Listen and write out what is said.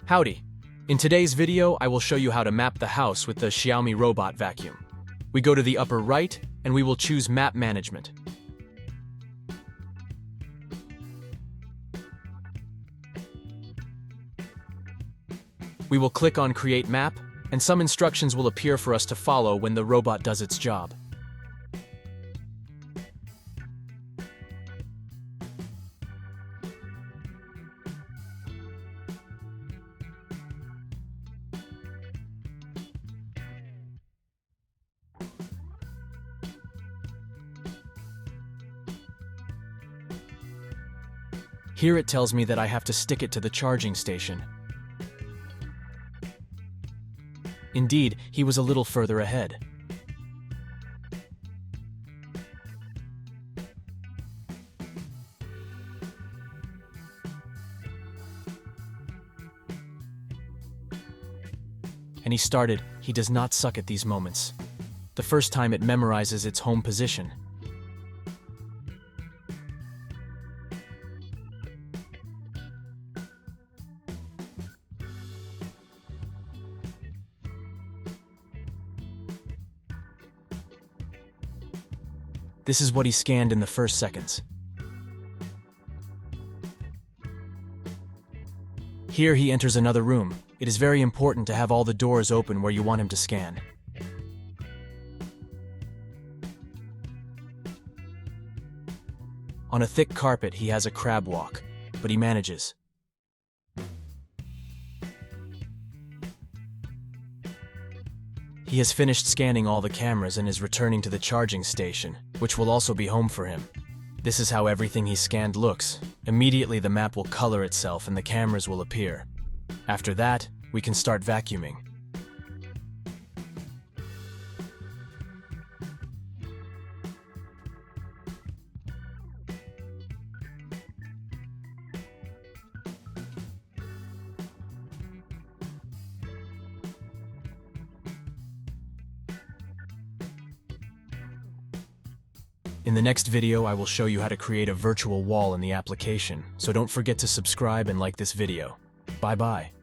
Howdy! In today's video, I will show you how to map the house with the Xiaomi Robot Vacuum. We go to the upper right, and we will choose Map Management. We will click on Create Map, and some instructions will appear for us to follow when the robot does its job. Here it tells me that I have to stick it to the charging station. Indeed, he was a little further ahead. And he started. He does not suck at these moments. The first time it memorizes its home position. This is what he scanned in the first seconds. Here he enters another room. It is very important to have all the doors open where you want him to scan. On a thick carpet, he has a crab walk, but he manages. He has finished scanning all the cameras and is returning to the charging station, which will also be home for him. This is how everything he scanned looks. Immediately the map will color itself and the cameras will appear. After that, we can start vacuuming. In the next video, I will show you how to create a virtual wall in the application, so don't forget to subscribe and like this video. Bye-bye.